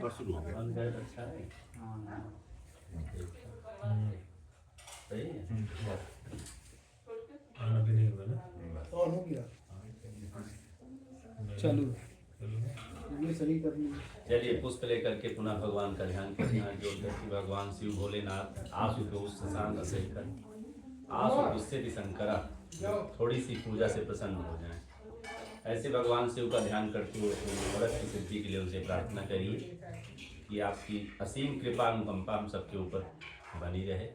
और शुरू हो गया। अच्छा है, सही है। अभी नहीं हुआ ना, और हो गया चालू ये सही करनी है। चलिए पुष्प लेकर के पुनः भगवान का ध्यान करना। जो कि भगवान शिव भोलेनाथ आशुतोष शशांक शेखर आशुतोष से शंकरा थोड़ी सी पूजा से प्रसन्न हो जाएं। ऐसे भगवान शिव का ध्यान करते हुए व्रत की सिद्धि के लिए उनसे प्रार्थना करिए कि आपकी असीम कृपा अनुकंपा हम सबके ऊपर बनी रहे।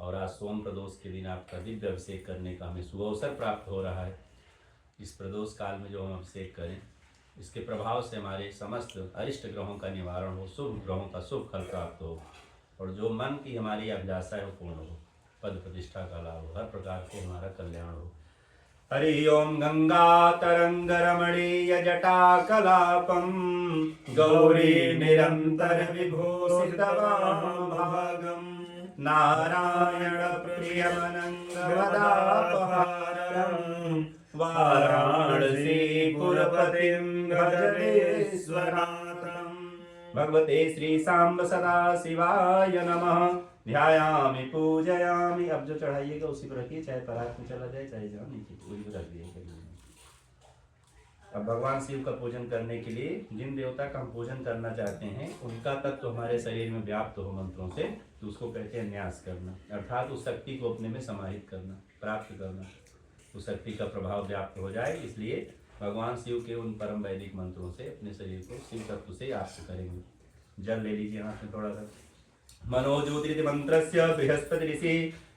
और आज सोम प्रदोष के दिन आपका दिव्य अभिषेक करने का हमें शुभ अवसर प्राप्त हो रहा है। इस प्रदोष काल में जो हम अभिषेक करें, इसके प्रभाव से हमारे समस्त अरिष्ट ग्रहों का निवारण हो, शुभ ग्रहों का शुभ फल प्राप्त हो, और जो मन की हमारी अभिलाषा है वो पूर्ण हो, पद प्रतिष्ठा का लाभ हो, हर प्रकार से हमारा कल्याण हो। हरि ओम गंगा तरंग रमणीय जटा कलापम गौरी निरंतर विभूषित भागम नारायण प्रियमनंग वदापहारम वाराणसी पुरपतिं भजनेश्वरातम। भगवते श्री सांब सदा शिवाय नमः। ध्यायामि पूजयामि। अब जो चढ़ाइएगा उसी पर रखिए, चाहे परात में चला जाए चाहे जहाँ नीचे पूरी पर रख दिए। अब भगवान शिव का पूजन करने के लिए जिन देवता का हम पूजन करना चाहते हैं उनका तत्व हमारे शरीर में व्याप्त हो मंत्रों से, तो उसको कहते हैं न्यास करना, अर्थात उस शक्ति को अपने में समाहित करना, प्राप्त करना, उस शक्ति का प्रभाव व्याप्त हो जाए। इसलिए भगवान शिव के उन परम वैदिक मंत्रों से अपने शरीर को शिव तत्व से व्याप्त करेंगे। जल ले लीजिए हाथ में थोड़ा सा। मनोज्योतिरिति मंत्रस्य बृहस्पति ऋषि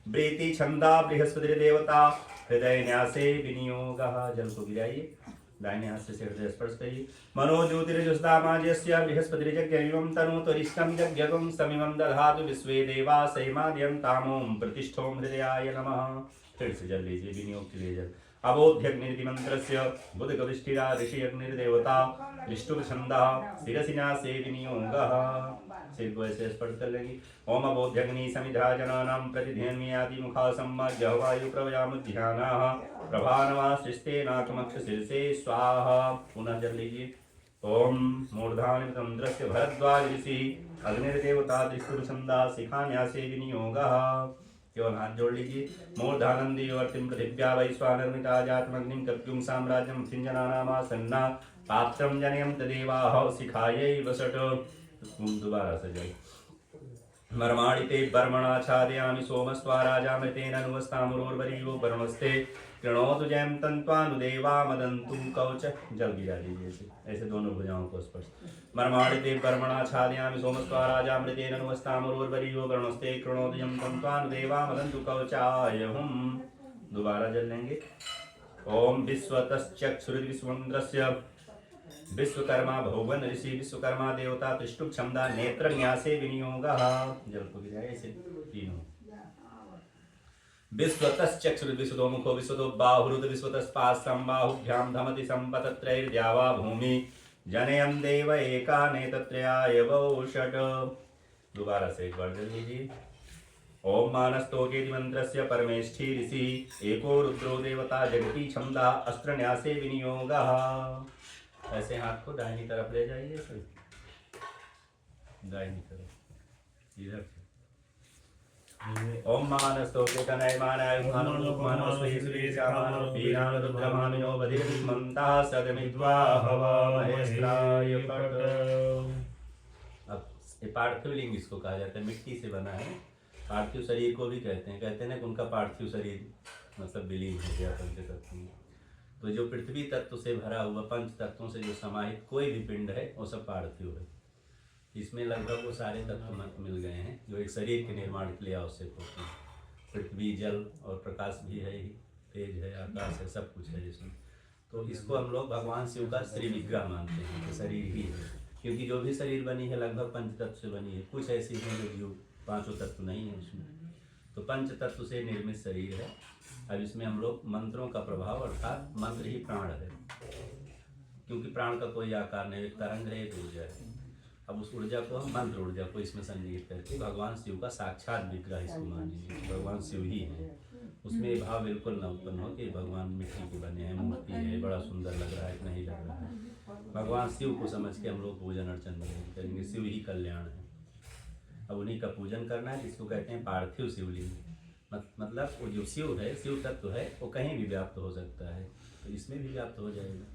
प्रीति छंदा बृहस्पति देवता हृदय न्यासे विनियोगः। जल को गिराइए, दाहिने हाथ से हृदय स्पर्श करिए। मनोज्योतिर्जुष्टामाज्यस्य बृहस्पतिर्यज्ञमिमं तनोतरिष्टं यज्ञगं समिमं दधातु विश्वे देवा सैमाद्यं तामों प्रतिष्ठों हृदयाय नमः। फिर से जल लीजिए, विनियोग के लिए जल। अबोध्यग्निरिति मंत्रस्य बुधगविष्ठिरा ऋषियग्निर्देवता विष्णुछंदः शिरसि न्यासे विनियोगः। सिर को ऐसे स्पर्श कर लेंगे। ओम अबोध्यग्नि समिधा जनानां प्रतिध्यान्यादि मुखा सम्माज्य वायु प्रवयामुध्यानाः प्रभानवा सृष्टे नाकमक्ष शीर्षे स्वाहा। पुनः जल लीजिए। ओम मूर्धानि तंद्रस्य भरद्वाज ऋषि अग्निर्देवता त्रिशूलछंदा शिखा न्यासे विनियोगः। केवल हाथ जोड़ लीजिए। मूर्धानंदी वर्तिम पृथिव्या वैश्वानर्मिता जातमग्निं कप्युं साम्राज्यं सिंजनानामासन्ना पात्रं जनयं तदेवाह शिखायै वसट। दोबारा से जल। मर्माणिते बर्मणाच्छादयामि सोमस्त्वा राजामृतेन नुवस्तामुरोर्वरीयो वरुणस्ते कृणोतु जयं तन्त्वानुदेवा मदन्तु कवच। जल गिरा दीजिए ऐसे दोनों भुजाओं को स्पर्श। मर्माणिते बर्मणाच्छादयामि सोमस्त्वा राजामृतेन नुवस्तामुरोर्वरीयो वरुणस्ते कृणोतु जयं तन्त्वानुदेवा मदन्तु कवचाय हुम। दोबारा जल लेंगे। ओम विश्वतश्चक्षुर्विश्वन्द्रस्य विश्वकर्मा भुवन ऋषि विश्वकर्मा देवता त्रिष्टुप क्षमदा नेत्र न्यासे विनियोगः। जल को गिराए ऐसे तीनों। विश्वतश्चक्षुर् विश्वतो मुखो विश्वतो बाहुरुद विश्वतस्पाशं बाहुभ्यां धमति संपतत्रैर्द्यावा भूमि जनयं देव एकानेतत्रयाय वौषट। दोबारा से एक बार जल लीजिए। ओम मानस्तोकेति मंत्रस्य परमेष्ठी ऋषि एको रुद्रो देवता जगती क्षमदा अस्त्र न्यासे विनियोगः। ऐसे हाथ को दाहिनी तरफ ले जाइए, दाहिनी तरफ इधर से। ओम मानस्तोके तनयमानाय मानवस्वैश्वरीशामानो वीरान रुद्रमामिनो बधिरविष्मन्ताः सदमित्वा हवामहेस्त्राय पट। अब ये पार्थिव लिंग इसको कहा जाता है, मिट्टी से बना है। पार्थिव शरीर को भी कहते हैं ना, उनका पार्थिव शरीर मतलब विलीन हो गया पंच तत्व में। तो जो पृथ्वी तत्व से भरा हुआ पंच तत्वों से जो समाहित कोई भी पिंड है वो सब पार्थिव है। इसमें लगभग वो सारे तत्व मिल गए हैं जो एक शरीर के निर्माण के लिए आवश्यक होते हैं। पृथ्वी, जल और प्रकाश भी है ही, तेज है, आकाश है, सब कुछ है जिसमें। तो इसको हम लोग भगवान शिव का श्री विग्रह मानते हैं कि शरीर ही है, क्योंकि जो भी शरीर बनी है लगभग पंच तत्व से बनी है। कुछ ऐसी हैं जो जीव पांचों तत्व नहीं है उसमें, तो पंच तत्व से निर्मित शरीर है। अब इसमें हम लोग मंत्रों का प्रभाव, अर्थात मंत्र ही प्राण है, क्योंकि प्राण का कोई आकार नहीं, एक तरंग है, एक ऊर्जा है। अब उस ऊर्जा को हम मंत्र ऊर्जा को इसमें सन्निहित करके भगवान शिव का साक्षात विग्रह इसको मान लीजिए, भगवान शिव ही है। उसमें ये भाव बिल्कुल न उत्पन्न हो कि भगवान मिट्टी के बने हैं, मूर्ति है, बड़ा सुंदर लग रहा है कि नहीं लग रहा है। भगवान शिव को समझ के हम लोग पूजन अर्चन करेंगे, शिव ही कल्याण है। अब उन्हीं का पूजन करना है, जिसको कहते हैं पार्थिव शिवलिंग। मतलब वो जो शिव है, शिव तत्व है, वो कहीं भी व्याप्त हो सकता है, तो इसमें भी व्याप्त हो जाएगा।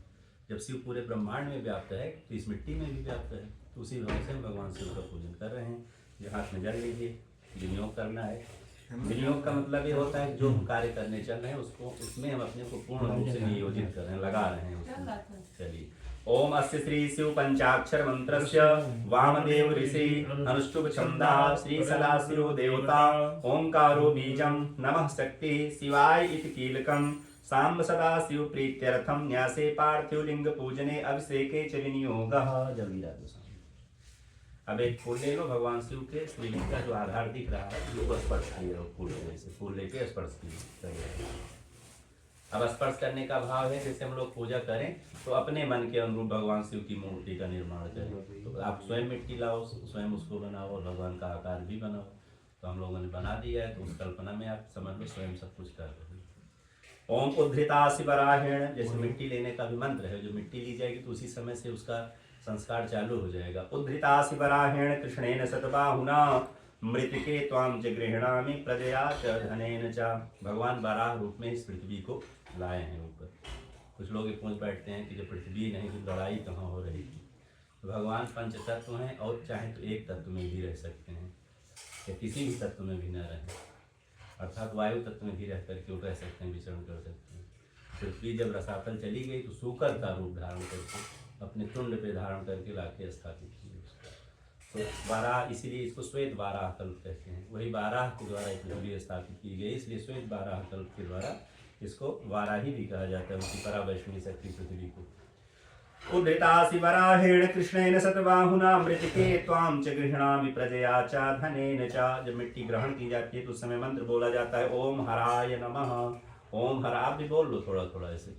जब शिव पूरे ब्रह्मांड में व्याप्त है तो इस मिट्टी में भी व्याप्त है। तो उसी भाव से हम भगवान शिव का पूजन कर रहे हैं। जो हाथ में जल लीजिए, विनियोग करना है। विनियोग का मतलब ये होता है जो हम कार्य करने चल रहे हैं उसको, उसमें हम अपने को पूर्ण रूप से नियोजित कर रहे हैं, लगा रहे हैं उसमें। चलिए, ओम अस्य श्री शिव पंचाक्षर मंत्रस्य वामदेव ऋषि अनुष्टुप छंदा श्री सदाशिव देवता ओंकारो बीजम नमः शक्ति शिवाय इति कीलकम सांब सदा शिव प्रीत्यर्थम न्यासे पार्थिव लिंग पूजने अभिषेके च विनियोगः। जल्दी राजू साहब, अब एक फूल ले लो भगवान शिव के शिवलिंग का जो आधार दिख रहा है, जो स्पर्श किए फूल से, फूल लेके स्पर्श किए। अब स्पर्श करने का भाव है जैसे हम लोग पूजा करें तो अपने मन के अनुरूप भगवान शिव की मूर्ति का निर्माण करें। तो आप स्वयं मिट्टी लाओ, स्वयं उसको बनाओ और भगवान का आकार भी बनाओ। तो हम लोगों ने बना दिया है, तो उस कल्पना में आप समझ लो स्वयं सब कुछ कर रहे हैं। ओम उद्धृता शिवराहेण, जैसे मिट्टी लेने का भी मंत्र है, जो मिट्टी ली जाएगी तो उसी समय से उसका संस्कार चालू हो जाएगा। उद्धृता शिवराहेण कृष्णेन शतबाहुना मृतिके त्वां च गृह्णामि प्रजया च धनेन च। भगवान बाराह रूप में इस पृथ्वी को लाए हैं ऊपर। कुछ लोग ये पूछ बैठते हैं कि जब पृथ्वी नहीं तो लड़ाई कहाँ हो रही थी। तो भगवान पंच तत्व हैं और चाहे तो एक तत्व में भी रह सकते हैं या किसी भी तत्व में भी न रहें, अर्थात वायु तत्व में भी रह करके वो रह सकते हैं, विचरण कर सकते हैं। पृथ्वी जब रसातल चली गई तो सूकर का रूप धारण करके अपने तुंड पे धारण करके लाके स्थापित किए उसको। तो बाराह, इसीलिए इसको श्वेत बाराह कल्प कहते हैं। वही बाराह के द्वारा पृथ्वी स्थापित की गई, इसलिए श्वेत बाराह कल्प के द्वारा इसको वाराही भी कहा जाता है, उसकी परावैष्णवी शक्ति पृथ्वी को। उद्धृता शिवराहेण कृष्णेन शतबाहुना मृतिके त्वां च गृह्णामि प्रजया च धनेन च। जब मिट्टी ग्रहण की जाती है तो उस समय मंत्र बोला जाता है ओम हराय नमः। ओम हरा, आप भी बोल लो थोड़ा थोड़ा ऐसे,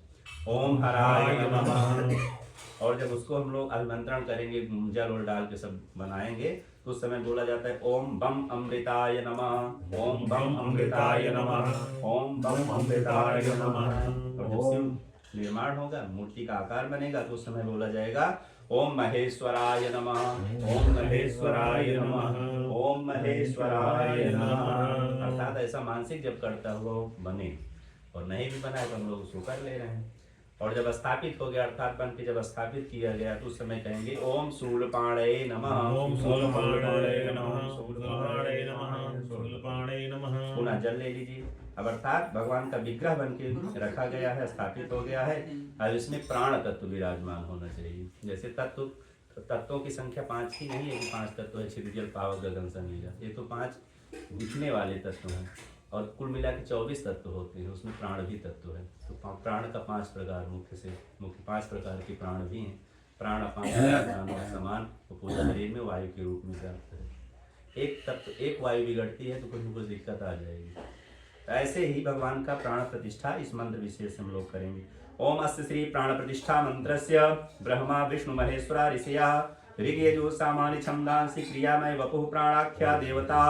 ओम हराय नमः। और जब उसको हम लोग अभिमंत्रण करेंगे, जल और डाल के सब बनाएंगे, तो उस समय बोला जाता है ओम बम अमृताय नमः, ओम बम अमृताय नमः, ओम बम अमृताय नमः। और जब शिव निर्माण होगा, मूर्ति का आकार बनेगा, तो उस समय बोला जाएगा ओम महेश्वराय नमः, ओम महेश्वराय नमः, ओम महेश्वराय नमः। अर्थात ऐसा मानसिक जब करता हुआ बने, और नहीं भी बना है तो हम लोग उसको कर ले रहे हैं। और जब स्थापित हो गया, अर्थात बन के जब स्थापित किया गया, तो उस समय कहेंगे ओम शूलपाणये नमः, ओम शूलपाणये नमः, शूलपाणये नमः, शूलपाणये नमः। पुनः जल ले लीजिए। अब अर्थात भगवान का विग्रह बन के रखा गया है, स्थापित हो गया है। अब इसमें प्राण तत्व विराजमान होना चाहिए। जैसे तत्वों की संख्या 5 ही नहीं है कि 5 तत्व है, क्षितिज जल पावक गगन समीरा, ये तो 5 दिखने वाले तत्व हैं। और कुल मिला के 24 तत्व होते हैं, उसमें प्राण भी तत्व है। तो प्राण का 5 प्रकार मुख्य 5 प्रकार के प्राण भी हैं। प्राण अपान समान, तो पूरे शरीर में वायु के रूप में व्याप्त है। एक तत्व, एक वायु बिगड़ती है तो कुछ न कुछ दिक्कत आ जाएगी। तो ऐसे ही भगवान का प्राण प्रतिष्ठा इस मंत्र विशेष हम लोग करेंगे। ओम अस्य श्री प्राण प्रतिष्ठा मंत्रस्य ब्रह्मा विष्णु महेश्वरा ऋषिया ऋग्यजु सामान्य छंदांसि क्रियामय वपुः प्राणाख्या देवता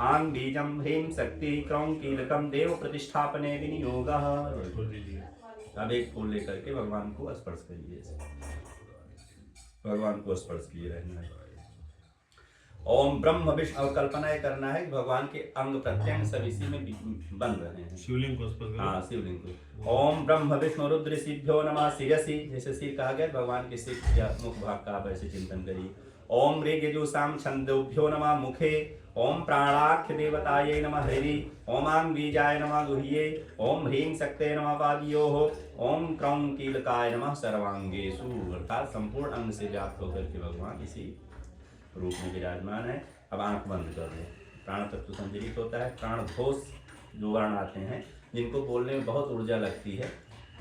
आंग बीजम ह्रीं शक्ति क्रौं कीलकम देव प्रतिष्ठापने विनियोगः। अब एक फूल लेकर के भगवान को स्पर्श करिए, भगवान को स्पर्श किए रहना है। ओम ब्रह्म विष्णु, और कल्पना करना है कि भगवान के अंग प्रत्यंग सब इसी में बन रहे हैं। शिवलिंग को स्पर्श, हाँ शिवलिंग को। ओम ब्रह्म विष्णु रुद्र सिभ्यो नमः शिरसि, जैसे सिर कहा गया, भगवान के सिर या मुख भाग का आप ऐसे चिंतन करिए। ओम ऋग्यजुषां छंदोभ्यो नमः मुखे, ओम प्राणाख्य देवताये नमः हृदि, ओमांग बीजाय नमः गुह्ये, ओम ह्रीं शक्ते नमः पादयोः, ओम क्रौं कीलकाय नमः सर्वांगेषु। अर्थात संपूर्ण अंग से व्याप्त होकर के भगवान इसी रूप में विराजमान है। अब आंख बंद कर लो। प्राण तत्व संजीवित होता है। प्राण घोष जो वर्ण आते हैं, जिनको बोलने में बहुत ऊर्जा लगती है,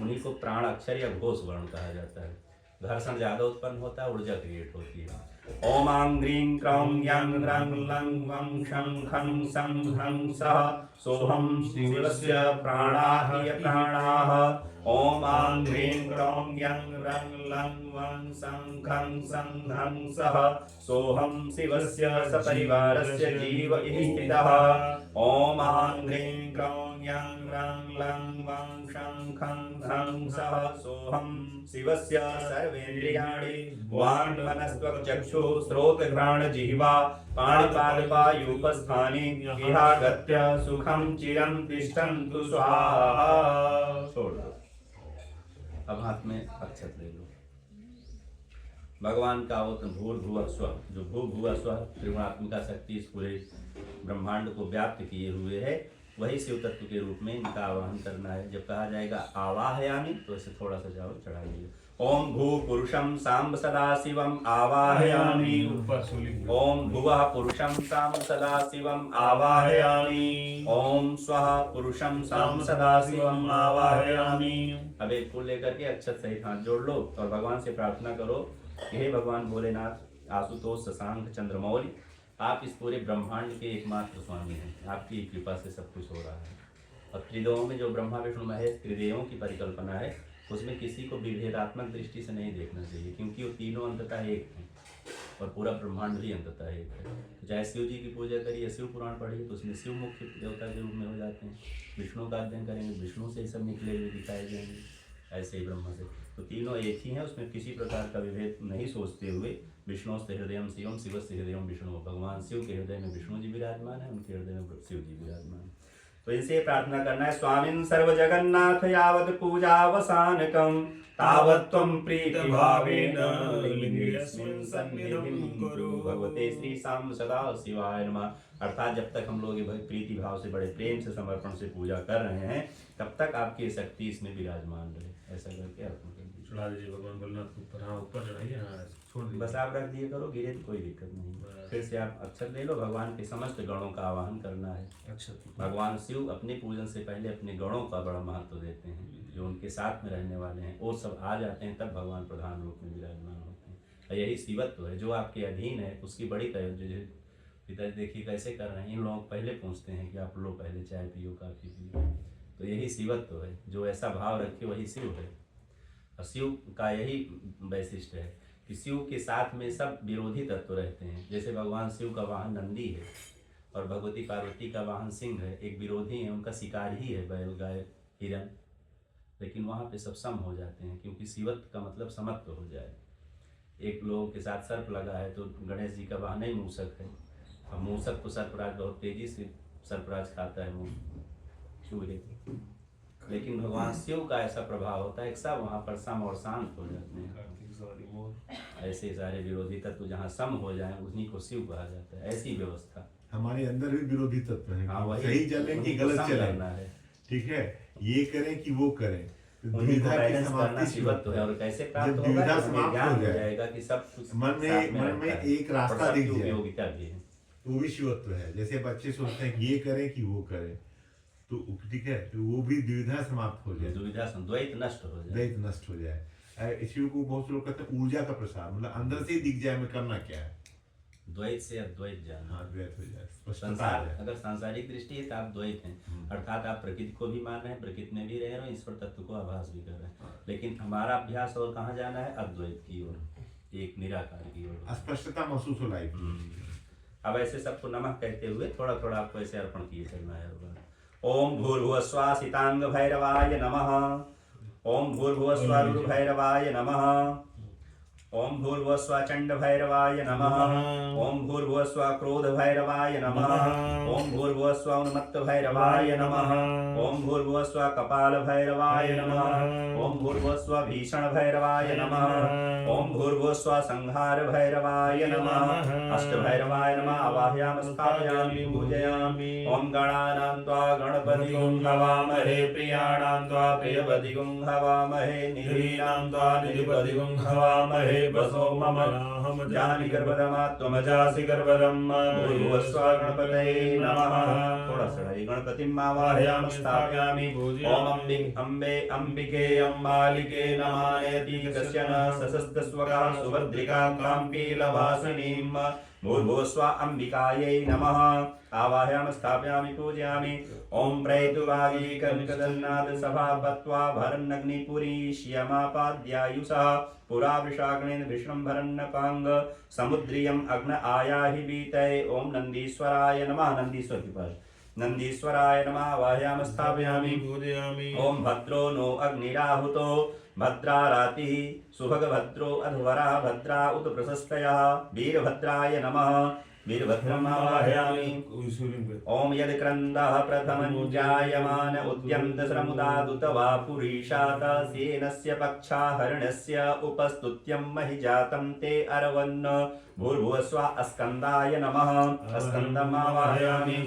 उन्हीं को प्राण अक्षर या घोष वर्ण कहा जाता है। घर्षण ज्यादा उत्पन्न होता है, ऊर्जा क्रिएट होती है। ओम आं ग्रीं क्रौं यांग रंग लंग वं शं खं सं ह्रं सः सोहं शिवस्य प्राणाः प्राणाः ओम आं ह्रीं क्रों यं रं लं वं सं खं सं हं सः सोऽहं शिवस्य सपरिवारस्य जीव इति स्थितः। ओम आं ह्रीं क्रों यं रं लं वं शं खं हं सः सोऽहं शिवस्य सर्वेन्द्रियाणि वाङ्मनस्त्वक्चक्षुः श्रोत्रघ्राणजिह्वा पाणिपादपायूपस्थानि इहागत्य सुखं चिरं तिष्ठन्तु स्वाहा। छोड़ दो। अब हाथ में अक्षत ले लो। भगवान का अवतरण भूर्भुवः स्वः, जो भूर्भुवः स्वः त्रिगुणात्मिका शक्ति इस पूरे ब्रह्मांड को व्याप्त किए हुए है, वही शिव तत्व के रूप में इनका आवाहन करना है। जब कहा जाएगा आवाहयामि तो इसे थोड़ा सा जाओ चढ़ाइए। ओम भू पुरुषम सांब सदा शिवम आवाहयामि। ओम भुवः पुरुषम सांब सदा शिवम आवाहयामि। ओम स्वः पुरुषम सांब सदा शिवम आवाहयामि। अब एक फूल लेकर के अक्षत सहित हाथ जोड़ लो और भगवान से प्रार्थना करो, हे भगवान भोलेनाथ, आशुतोष, शशांक, चंद्रमौली, आप इस पूरे ब्रह्मांड के एकमात्र स्वामी हैं। आपकी कृपा से सब कुछ हो रहा है। और त्रिदेवों में जो ब्रह्मा विष्णु महेश त्रिदेवों की परिकल्पना है, उसमें किसी को विभेदात्मक दृष्टि से नहीं देखना चाहिए, क्योंकि वो तीनों अंततः एक हैं और पूरा ब्रह्मांड भी अंततः एक है। तो चाहे शिव जी की पूजा करिए, शिव पुराण पढ़िए तो उसमें शिव मुख्य देवता के रूप में हो जाते हैं। विष्णु का अध्ययन करेंगे, विष्णु से ही सब निकले हुए दिखाए जाएंगे, ऐसे ही ब्रह्मा से। तो तीनों एक ही हैं, उसमें किसी प्रकार का विभेद नहीं सोचते हुए विष्णु से हृदयम शिवम, शिव से हृदयम विष्णु। भगवान शिव के हृदय में विष्णु जी विराजमान है, उनके हृदय में शिव जी विराजमान है। तो इनसे प्रार्थना करना है, स्वामिन् सर्व जगन्नाथ यावत् पूजावसानकं तावत् त्वं प्रीतिभावेन लिंगेऽस्मिन् सन्निधिं कुरु। भगवते श्री सांब सदा शिवाय नमः। अर्थात जब तक हम लोग ये प्रीति भाव से, बड़े प्रेम से, समर्पण से पूजा कर रहे हैं, तब तक आपकी शक्ति इसमें विराजमान रहे। ऐसा करके अर्पण कर दीजिए। चढ़ा दीजिए भगवान भोलेनाथ के ऊपर। हाँ, ऊपर चढ़ाइए। हाँ, छोड़ दीजिए। बस आप रख दिए करो, गिरे तो कोई दिक्कत नहीं। फिर से आप अक्षर ले लो। भगवान के समस्त गणों का आवाहन करना है। भगवान शिव अपने पूजन से पहले अपने गणों का बड़ा महत्व देते हैं। जो उनके साथ में रहने वाले हैं वो सब आ जाते हैं, तब भगवान प्रधान रूप में विराजमान होते हैं। और यही शिवत्व है। जो आपके अधीन है उसकी बड़ी तय। पिताजी देखिए कैसे कर रहे हैं। इन लोगों को पहले पूछते हैं कि आप लोग पहले चाय पियो, काफी पियो। तो यही शिवत्व है। जो ऐसा भाव रखे वही शिव है। और शिव का यही वैशिष्ट है कि शिव के साथ में सब विरोधी तत्व रहते हैं। जैसे भगवान शिव का वाहन नंदी है और भगवती पार्वती का वाहन सिंह है। एक विरोधी है, उनका शिकार ही है बैल, गाय, हिरण। लेकिन वहाँ पे सब सम हो जाते हैं, क्योंकि शिवत्व का मतलब समत्व हो जाए। एक लोगों के साथ सर्प लगा है तो गणेश जी का वाहन ही मूसक है। और मूसक को सर्पराज बहुत तेजी से सर्पराज खाता है, चूहे। लेकिन भगवान शिव का ऐसा प्रभाव होता है कि सब वहाँ पर सम और शांत हो जाते हैं। ऐसे सारे विरोधी तत्व जहाँ सम हो जाएं उन्हीं को शिव कहा जाता है। ऐसी व्यवस्था हमारे अंदर भी विरोधी तत्व है। हाँ, सही चलें कि गलत चलें, ठीक है, ये करें कि वो करें। दुविधा की समाप्ति शिवत्व है। और कैसे प्राप्त होगा? ज्ञान हो जाएगा कि सब कुछ मन में एक रास्ता दिख जाए, उपयोगिता भी है, तो वो भी शिवत्व है। जैसे बच्चे सोचते हैं कि ये करें कि वो करें, तो ठीक है, तो वो भी दुविधा समाप्त हो जाए, दुविधा द्वैत नष्ट हो जाए, द्वैत नष्ट हो जाए। शिव को बहुत लोग कहते हैं ऊर्जा का प्रसार, मतलब अंदर से ही दिख जाए मैं करना क्या है। द्वैत से अद्वैत जाना। हाँ, द्वैत हो जाए। संसार अगर सांसारिक दृष्टि है तो आप द्वैत हैं, अर्थात आप प्रकृति को भी मान रहे हैं, प्रकृति में भी रह रहे हैं, ईश्वर तत्व को आभास भी कर रहे हैं। लेकिन हमारा अभ्यास और कहाँ जाना है? अद्वैत की ओर, एक निराकार की ओर। स्पष्टता महसूस हो लाइफ। अब ऐसे सबको नमः कहते हुए थोड़ा थोड़ा आपको ऐसे अर्पण किए चलना है। ओम भूर्भुवस्वा सितांग भैरवाय नमः। ओम भूर्भुवस्वा भैरवाय नमः। ओम भूर्भुवस्वा चंड भैरवाय नमः। ओम भूर्भुवस्वा क्रोध भैरवाय नमः। ओम भूर्भुवस्वा उन्मत्त भैरवाय नमः। ओम भूर्भुवस्वा कपाल भैरवाय नमः। ओम भूर्भुवस्वा भीषण भैरवाय नमः। ओम भूर्भुवस्वा संहार भैरवाय नमः। अष्ट भैरवाय नमः। आवाहयामि स्थापयामि पूजयामि। ओम गणानां त्वा गणपतिं हवामहे। प्रियाणां त्वा प्रियपतिं हवामहे। निधीनां त्वा निधिपतिं हवामहे। वसो मम जानि गर्भधमा त्वमजासि गर्भधम् भूर्भुवस्सुः गणपतये नमः। थोड़ा सा गणपतिम् आवाहयामि स्थापयामि। ओम अम्बे अम्बिके अम्बालिके नमायति कस्य न सशस्तस्वगा सुभद्रिका काम्पीलवासिनीम् भूर्भुवस्सुः अम्बिकायै नमः। आवाहयामि स्थापयामि पूजयामि। ओम प्रैतुवागी कनकदन्नाद सभापत्वा भरन्नग्निपुरी श्यमापाद्यायुषः पुरा वृषाग्नेन विश्रम्भरन्नपांग समुद्रियम् अग्न आयाहि बीतये। ओम नंदीश्वराय नमः। नंदीश्वर के पास नंदीश्वराय नमः। आवाहयामि स्थापयामि पूजयामि। ओम भद्रो नो अग्निराहुतो भद्रा रातिः सुभगभद्रो अध्वरः भद्रा उत प्रशस्तयः वीरभद्राय नमः। वीरभद्रम् आवाहयामि। ओम यद् क्रन्दः प्रथमं जायमान उद्यन्तश्रमुदादुत वा पुरीशात सेनस्य पक्षाहरणस्य उपस्तुत्यं महि जातं ते अरवन् भूर्भुवस्सुः स्कन्दाय नमः। स्कन्दम् आवाहयामि।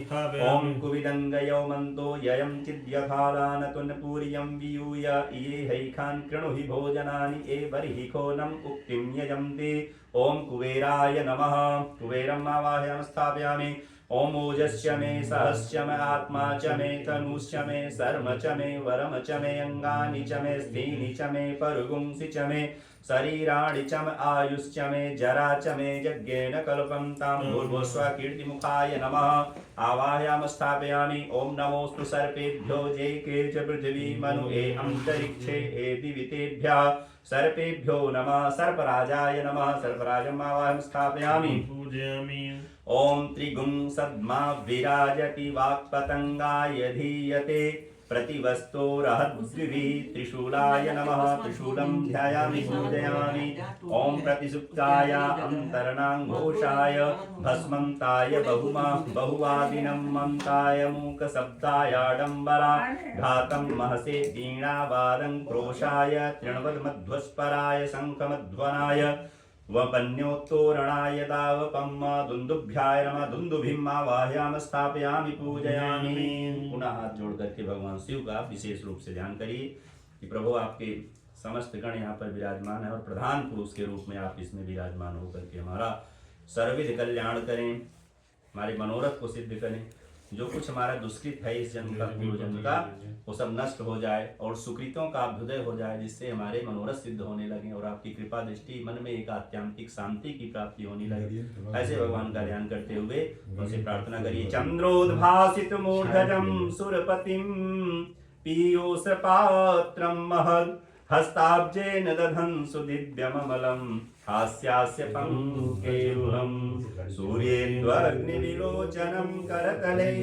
ओम कुविदङ्गयो मन्तो ययं चिद्यथादानतुन्पूर्यं वियूय ये हैखान् कृणुहि भोजनानि ए बर्हि खोनम् उक्तिं यजन्ति। ओम कुबेराय नमः। कुबेरम् आवाहयामि स्थापयामि। ओम ओजस्य मे सहस्य मे आत्मा च मे तनुश्च मे शर्म च मे वरम च मे अंगानि च मे स्थीनि च मे परुगुंसि च मे शरीराणि च मे आयुश्च मे जरा च मे यज्ञेन कल्पं तां भूर्भुवस्सुः कीर्तिमुखाय नमः। आवाहयामि स्थापयामि। ओम नमोस्तु सर्पेभ्यो जे के च पृथिवी मनु ए अंतरिक्षे ए दिवितेभ्यः सर्पेभ्यो नमः। सर्पराजाय नमः। सर्पराजम् आवाहयामि स्थापयामि पूजयामि। ओम त्रिगुं सद्मा विराजति वाक्पतंगाय धीयते प्रतिवस्तोरहद्विवि त्रिशूलाय नमः। त्रिशूलं ध्यायामि पूजयामि। ओम प्रतिसुप्ताय अंतरणाघोषाय भस्मन्ताय बहुवादिनं मन्ताय मूकशब्दाय आडम्बरा घातं महसे वीणावादं क्रोशाय तृणवद्मध्वस्पराय शङ्खमध्वनाय वपन्योत्तोरणाय दावपम् दुन्दुभ्याय नमः। दुन्दुभिम् आवाहयामि स्थापयामि पूजयामि। पुनः हाथ जोड़ करके भगवान शिव का विशेष रूप से ध्यान करिए कि प्रभु आपके समस्त गण यहाँ पर विराजमान है और प्रधान पुरुष के रूप में आप इसमें विराजमान होकर के हमारा सर्वविध कल्याण करें, हमारे मनोरथ को सिद्ध करें। जो कुछ हमारा दुष्कृत है इस जन्म का पूर्व जन्म का वो सब नष्ट हो जाए और सुकृतों का अभ्युदय हो जाए, जिससे हमारे मनोरथ सिद्ध होने लगे और आपकी कृपा दृष्टि मन में एक आत्यांतिक शांति की प्राप्ति होने लगे। ऐसे भगवान का ध्यान करते हुए उनसे प्रार्थना करिए। चंद्रोद्भासित मूर्धजं सुरपतिं पीयूष पात्रं महत् हस्ताब्जेन दधन् सुदिव्यममलं हास्यास्य पंकेरुहम् सूर्येन्द्वर्ग्निविलोचनं करतले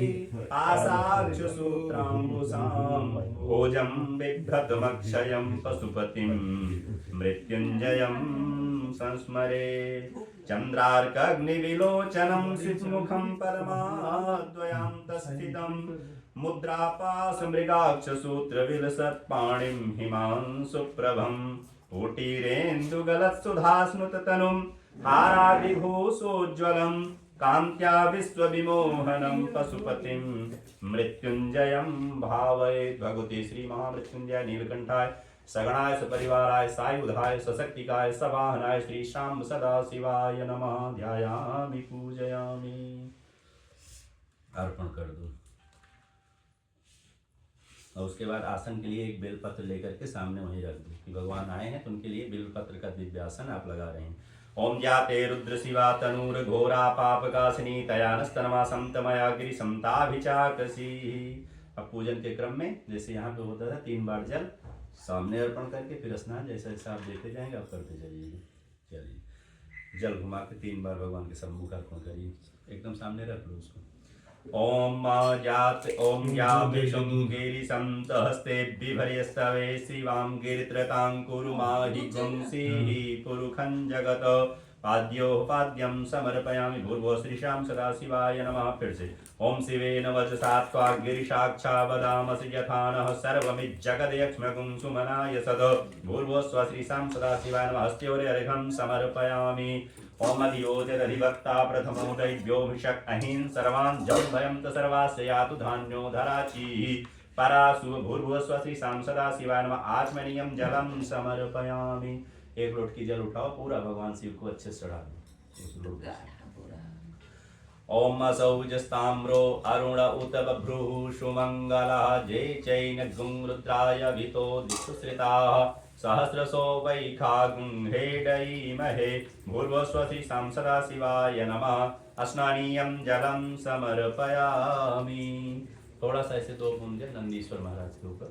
आसाक्षसूत्राम्बुसां भोजं बिभ्रतमक्षयं पशुपतिं मृत्युञ्जयं संस्मरे। चन्द्रार्कग्निविलोचनं सिद्मुखं परमाद्वयान्तस्थितं मुद्रापाशमृगाक्षसूत्रविलसत्पाणिं हिमांशुप्रभं कोटिरेन्दुगलत्सुधास्नुततनुं हारादिभूषोज्ज्वलं कान्त्या विश्वविमोहनं पशुपतिं मृत्युञ्जयं भावये। भगवते श्री महामृत्युंजय नीलकंठाय सगणाय सपरिवाराय सायुधाय सशक्तिकाय सवाहनाय श्री शाम सदा शिवाय नमः। ध्यायामि पूजयामि। अर्पण कर दो और उसके बाद आसन के लिए एक बेलपत्र लेकर के सामने वहीं रख दो कि भगवान आए हैं तो उनके लिए बेलपत्र का दिव्य आसन आप लगा रहे हैं। ओम जाते रुद्र शिवा तनूर घोरा पापकाशिनी तयानस्तनमासं तमया गिरि समताभिचाकसी। अब पूजन के क्रम में जैसे यहाँ पे होता था 3 बार जल सामने अर्पण करके फिर स्नान जैसा जैसा आप देते जाएंगे आप करते जाइए। चलिए जल घुमा के 3 बार भगवान के सम्मुख अर्पण करिए, एकदम सामने रख लो उसको। ओम जात ओम या विषं गिरि संत हस्ते बिभर्यस्तवे शिवां गिरित्रतां कुरु माहि गुंसी पुरुखं जगत पाद्योपाद्यं समर्पयामि। भूर्भुवः श्रीशां सदाशिवाय नमः। फिर से ओम शिवेन वचसा त्वा गिरिशाक्षा वदामसि यथा नः सर्वमिज्जगद्यक्ष्मगुं सुमनाय सद। भूर्भुवः स्वः श्रीशां सदाशिवाय नमः। हस्त्योर्यर्घं समर्पयामि। ओम अधियोजदधिभक्ता प्रथमो दैव्योऽभिषक् अहिं सर्वान् जम्भयं च सर्वास्य यातु धान्यो धराचीः परासु। भूर्भुवः स्वः श्रीशां सदाशिवाय नमः। आचमनीयं जलं समर्पयामि। एक लोटकी जल उठाओ, पूरा भगवान शिव को अच्छे से चढ़ा दो एक लोटकी। ओम असौजस्ताम्रो अरुण उत बभ्रुः सुमंगलः जय चैन रुद्राय वितो दिक्षुश्रिताः सहस्रशो वैखागुं हेडैमहे भूर्भुवस्वति सदा शिवाय नमः। स्नानीयं जलं समर्पयामि। थोड़ा सा ऐसे 2 बूंदे नंदीश्वर महाराज के ऊपर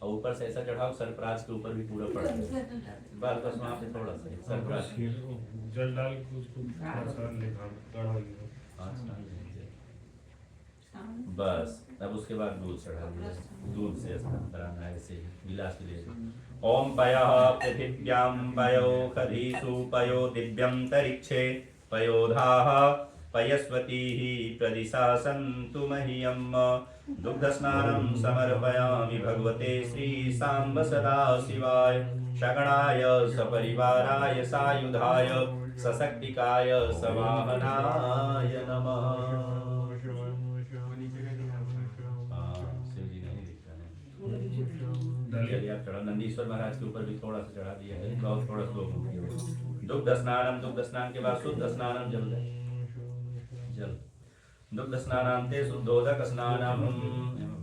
और ऊपर से ऐसा चढ़ाओ, सरप्राज के ऊपर भी पूरा पड़ा बाल बस वहाँ पे थोड़ा सा सरप्राज जल डाल के उसको थोड़ा सा लेकर गाढ़ा लिया। बस अब उसके बाद दूध चढ़ा दिया, दूध से स्नान कराना है ऐसे ही गिलास ले। ओम पयः पृथिव्यां पयो खधीसु पयो दिव्यंतरिक्षे पयोधाः पयस्वतीः प्रदिशा सन्तु मह्यम्। दुग्धस्नानं समर्पयामि भगवते श्री सांब सदा शिवाय शगणाय सपरिवाराय सायुधाय सशक्तिकाय सवाहनाय नमः। चलिए आप चढ़ा, नंदीश्वर महाराज के ऊपर भी थोड़ा सा चढ़ा दिया है, बहुत थोड़ा सा। दुग्ध स्नानम, दुग्ध स्नान के बाद शुद्ध स्नानम जल दुग्ध स्नानांते शुद्धोदक स्नानम।